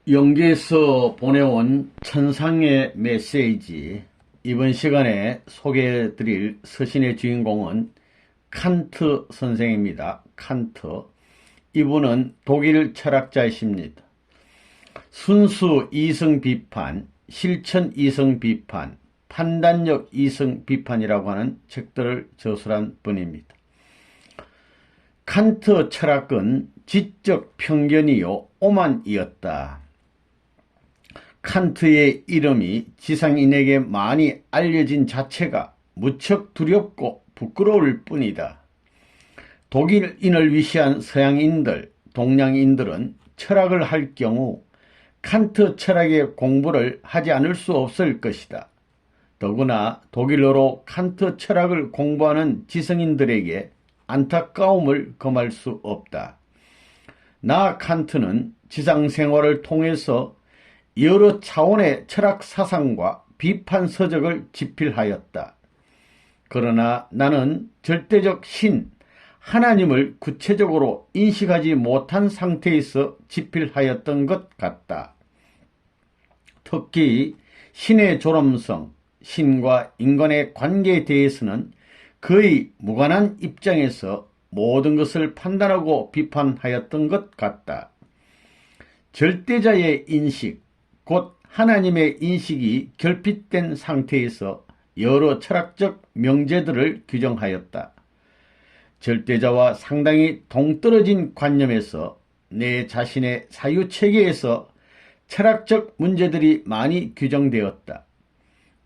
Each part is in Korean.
영계에서 보내온 천상의 메시지. 이번 시간에 소개해드릴 서신의 주인공은 칸트 선생입니다. 칸트. 이분은 독일 철학자이십니다. 순수 이성 비판, 실천 이성 비판, 판단력 이성 비판이라고 하는 책들을 저술한 분입니다. 칸트 철학은 지적 편견이요 오만이었다. 칸트의 이름이 지상인에게 많이 알려진 자체가 무척 두렵고 부끄러울 뿐이다. 독일인을 위시한 서양인들, 동양인들은 철학을 할 경우 칸트 철학의 공부를 하지 않을 수 없을 것이다. 더구나 독일어로 칸트 철학을 공부하는 지성인들에게 안타까움을 금할 수 없다. 나 칸트는 지상생활을 통해서 여러 차원의 철학 사상과 비판 서적을 집필하였다. 그러나 나는 절대적 신, 하나님을 구체적으로 인식하지 못한 상태에서 집필하였던 것 같다. 특히 신의 존엄성, 신과 인간의 관계에 대해서는 거의 무관한 입장에서 모든 것을 판단하고 비판하였던 것 같다. 절대자의 인식, 곧 하나님의 인식이 결핍된 상태에서 여러 철학적 명제들을 규정하였다. 절대자와 상당히 동떨어진 관념에서 내 자신의 사유체계에서 철학적 문제들이 많이 규정되었다.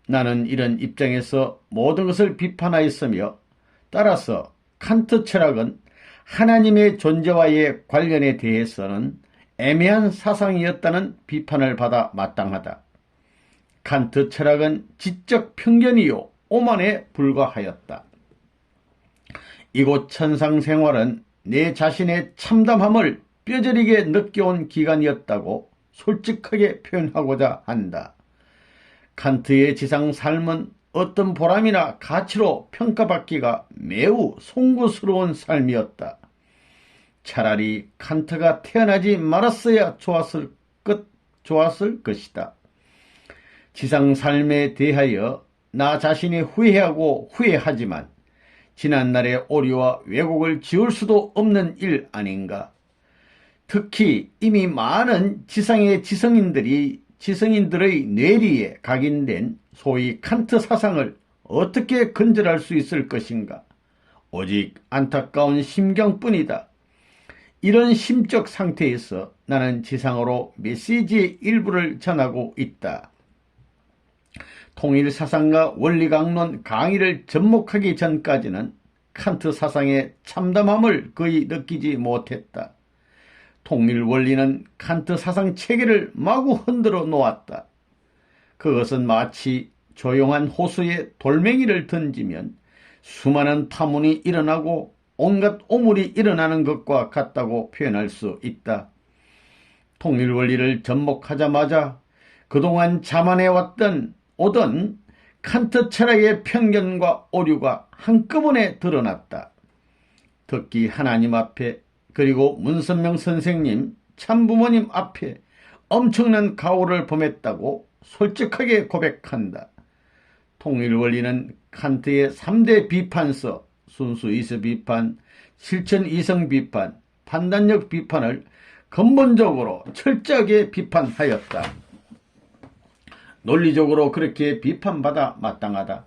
나는 이런 입장에서 모든 것을 비판하였으며 따라서 칸트 철학은 하나님의 존재와의 관련에 대해서는 애매한 사상이었다는 비판을 받아 마땅하다. 칸트 철학은 지적 편견이요 오만에 불과하였다. 이곳 천상생활은 내 자신의 참담함을 뼈저리게 느껴온 기간이었다고 솔직하게 표현하고자 한다. 칸트의 지상 삶은 어떤 보람이나 가치로 평가받기가 매우 송구스러운 삶이었다. 차라리 칸트가 태어나지 말았어야 좋았을 것이다. 지상 삶에 대하여 나 자신이 후회하고 후회하지만 지난날의 오류와 왜곡을 지울 수도 없는 일 아닌가. 특히 이미 많은 지상의 지성인들의 뇌리에 각인된 소위 칸트 사상을 어떻게 건절할 수 있을 것인가. 오직 안타까운 심경뿐이다. 이런 심적 상태에서 나는 지상으로 메시지의 일부를 전하고 있다. 통일 사상과 원리강론 강의를 접목하기 전까지는 칸트 사상의 참담함을 거의 느끼지 못했다. 통일 원리는 칸트 사상 체계를 마구 흔들어 놓았다. 그것은 마치 조용한 호수에 돌멩이를 던지면 수많은 파문이 일어나고 온갖 오물이 일어나는 것과 같다고 표현할 수 있다. 통일 원리를 접목하자마자 그동안 자만해왔던 칸트 철학의 편견과 오류가 한꺼번에 드러났다. 특히 하나님 앞에 그리고 문선명 선생님, 참부모님 앞에 엄청난 가오를 범했다고 솔직하게 고백한다. 통일 원리는 칸트의 3대 비판서, 순수 이성 비판, 실천 이성 비판, 판단력 비판을 근본적으로 철저하게 비판하였다. 논리적으로 그렇게 비판받아 마땅하다.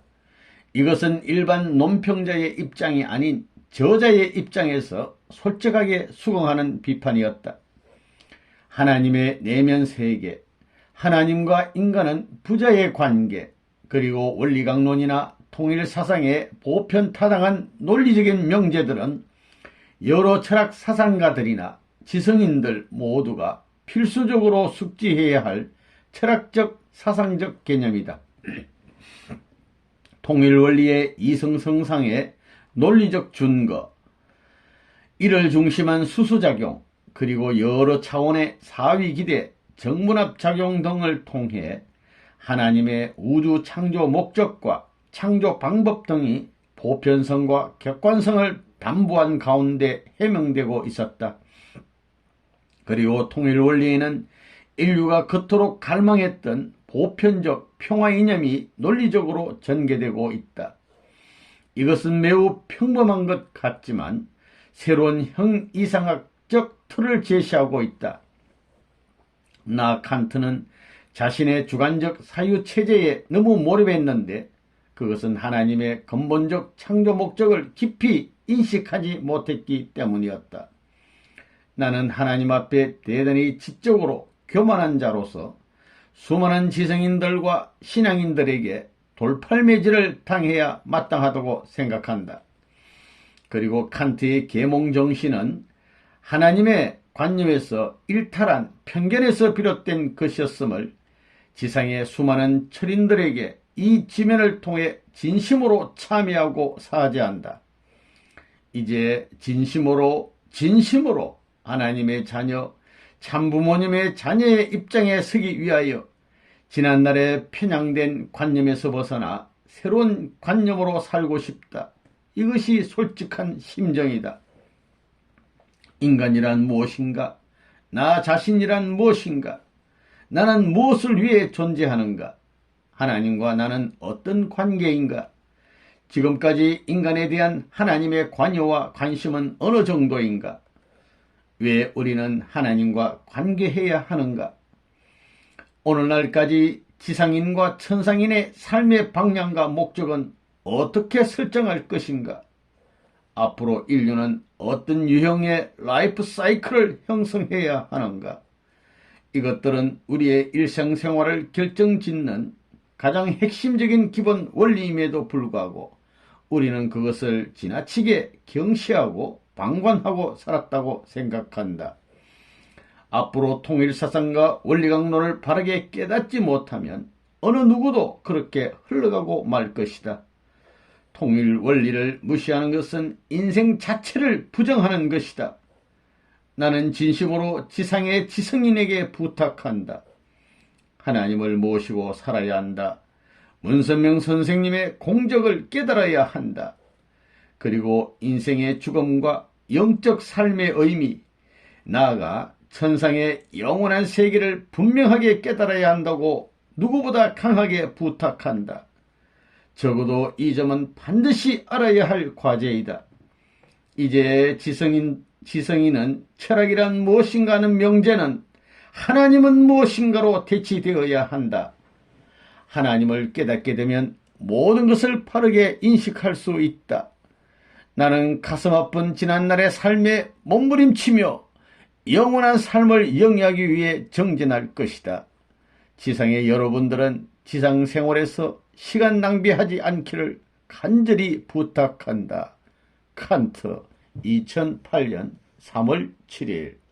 이것은 일반 논평자의 입장이 아닌 저자의 입장에서 솔직하게 수긍하는 비판이었다. 하나님의 내면 세계, 하나님과 인간은 부자의 관계, 그리고 원리강론이나 통일사상의 보편타당한 논리적인 명제들은 여러 철학 사상가들이나 지성인들 모두가 필수적으로 숙지해야 할 철학적 사상적 개념이다. 통일원리의 이성성상의 논리적 준거, 이를 중심한 수수작용, 그리고 여러 차원의 사위기대, 정문합작용 등을 통해 하나님의 우주 창조 목적과 창조 방법 등이 보편성과 객관성을 담보한 가운데 해명되고 있었다. 그리고 통일원리에는 인류가 그토록 갈망했던 보편적 평화 이념이 논리적으로 전개되고 있다. 이것은 매우 평범한 것 같지만 새로운 형이상학적 틀을 제시하고 있다. 나 칸트는 자신의 주관적 사유체제에 너무 몰입했는데 그것은 하나님의 근본적 창조 목적을 깊이 인식하지 못했기 때문이었다. 나는 하나님 앞에 대단히 지적으로 교만한 자로서 수많은 지성인들과 신앙인들에게 돌팔매질을 당해야 마땅하다고 생각한다. 그리고 칸트의 계몽정신은 하나님의 관념에서 일탈한 편견에서 비롯된 것이었음을 지상의 수많은 철인들에게 이 지면을 통해 진심으로 참여하고 사죄한다. 이제 진심으로 하나님의 자녀, 참부모님의 자녀의 입장에 서기 위하여 지난날에 편향된 관념에서 벗어나 새로운 관념으로 살고 싶다. 이것이 솔직한 심정이다. 인간이란 무엇인가? 나 자신이란 무엇인가? 나는 무엇을 위해 존재하는가? 하나님과 나는 어떤 관계인가? 지금까지 인간에 대한 하나님의 관여와 관심은 어느 정도인가? 왜 우리는 하나님과 관계해야 하는가? 오늘날까지 지상인과 천상인의 삶의 방향과 목적은 어떻게 설정할 것인가? 앞으로 인류는 어떤 유형의 라이프 사이클을 형성해야 하는가? 이것들은 우리의 일상생활을 결정짓는 가장 핵심적인 기본 원리임에도 불구하고 우리는 그것을 지나치게 경시하고 방관하고 살았다고 생각한다. 앞으로 통일사상과 원리강론을 바르게 깨닫지 못하면 어느 누구도 그렇게 흘러가고 말 것이다. 통일 원리를 무시하는 것은 인생 자체를 부정하는 것이다. 나는 진심으로 지상의 지성인에게 부탁한다. 하나님을 모시고 살아야 한다. 문선명 선생님의 공적을 깨달아야 한다. 그리고 인생의 죽음과 영적 삶의 의미, 나아가 천상의 영원한 세계를 분명하게 깨달아야 한다고 누구보다 강하게 부탁한다. 적어도 이 점은 반드시 알아야 할 과제이다. 이제 지성인은 철학이란 무엇인가 하는 명제는 하나님은 무엇인가로 대치되어야 한다. 하나님을 깨닫게 되면 모든 것을 바르게 인식할 수 있다. 나는 가슴 아픈 지난날의 삶에 몸부림치며 영원한 삶을 영위하기 위해 정진할 것이다. 지상의 여러분들은 지상 생활에서 시간 낭비하지 않기를 간절히 부탁한다. 칸트 2008년 3월 7일